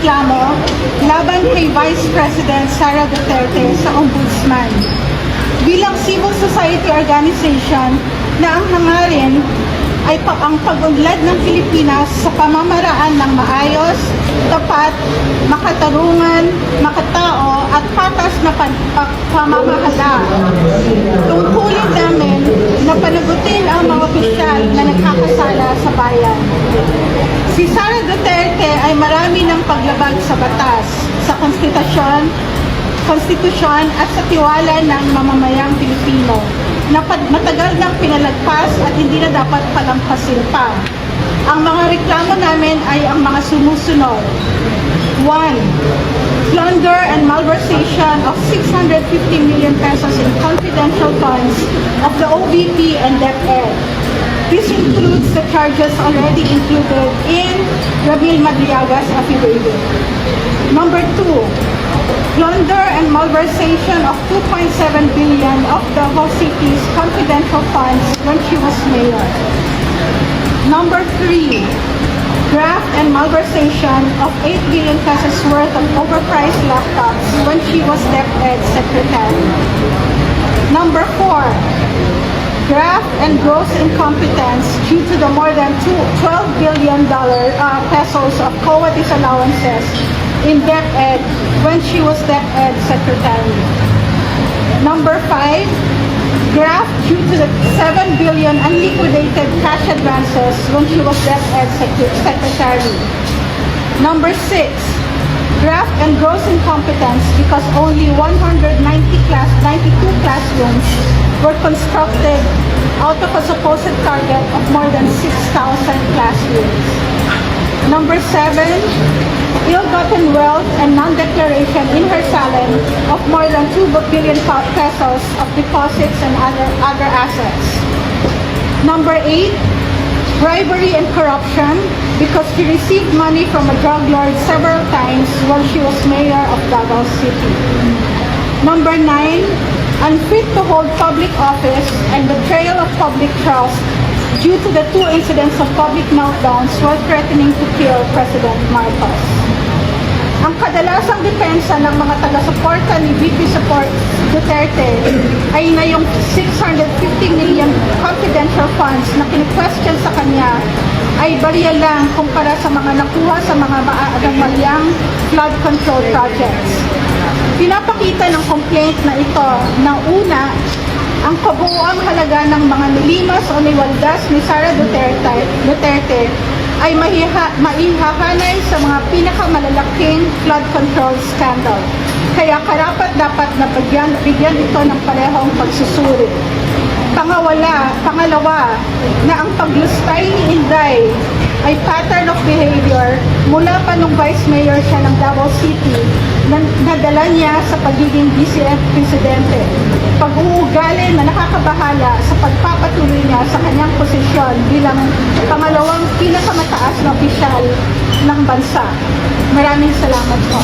reklamo laban kay Vice President Sara Duterte sa Ombudsman. Bilang civil society organization na ang hangarin ay ang pag-unlad ng Pilipinas sa pamamaraan ng maayos, tapat, makatarungan, makatao at patas na pamamahala. Tungkulin namin na panagutin ang mga opisyal na nagkakasala sa bayan. Si Sara Duterte ay marami ng paglabag sa batas, sa konstitusyon at sa tiwala ng mamamayang Pilipino na matagal nang pinalagpas at hindi na dapat palampasin pa. Ang mga reklamo namin ay ang mga sumusunod. 1. Plunder and malversation of 650 million pesos in confidential funds of the OVP and DepEd. This includes the charges already included in Ramil Madriaga's affidavit. Number 2. Plunder and malversation of 2.7 billion of Davao City's confidential funds when she was mayor. Number 3. Graft and malversation of 8 billion pesos worth of overpriced laptops when she was DepEd secretary. Number 4. Graft and gross incompetence due to the more than $12 billion pesos of COA disallowances in DepEd when she was DepEd secretary. Number 5, graft due to the 7 billion unliquidated cash advances when she was DepEd secretary. Number 6, graft and gross incompetence because only 192 classrooms were constructed out of a supposed target of more than 6,000 classrooms. Number 7, ill-gotten wealth and non-declaration in her salon of more than 2 billion pesos of deposits and other assets. Number 8, bribery and corruption because she received money from a drug lord several times while she was mayor of Davao City. Number 9, unfit to hold public office and betrayal of public trust due to the 2 incidents of public meltdowns while threatening to kill President Marcos. Ang kadalasang depensa ng mga taga-suporta ni VP Duterte ay na yung 650 million confidential funds na kini-question sa kanya ay barya lang kumpara sa mga nakuha sa mga maaagang flood control projects. Pinapakita ng complaint na ito na una, ang kabuuang halaga ng mga nilimas o niwaldas ni Sara Duterte ay maihahanay sa mga pinakamalalaking flood control scandal. Kaya karapat-dapat na bigyan ito ng parehong pagsusuri. Pangalawa, na ang paglustay ni Inday ay pattern of behavior mula pa nung Vice Mayor siya ng Davao City na nadala niya sa pagiging DCF Presidente. Pag-uugali na nakakabahala sa pagpapatuloy niya sa kanyang posisyon bilang pangalawang pinakamataas na opisyal ng bansa. Maraming salamat po.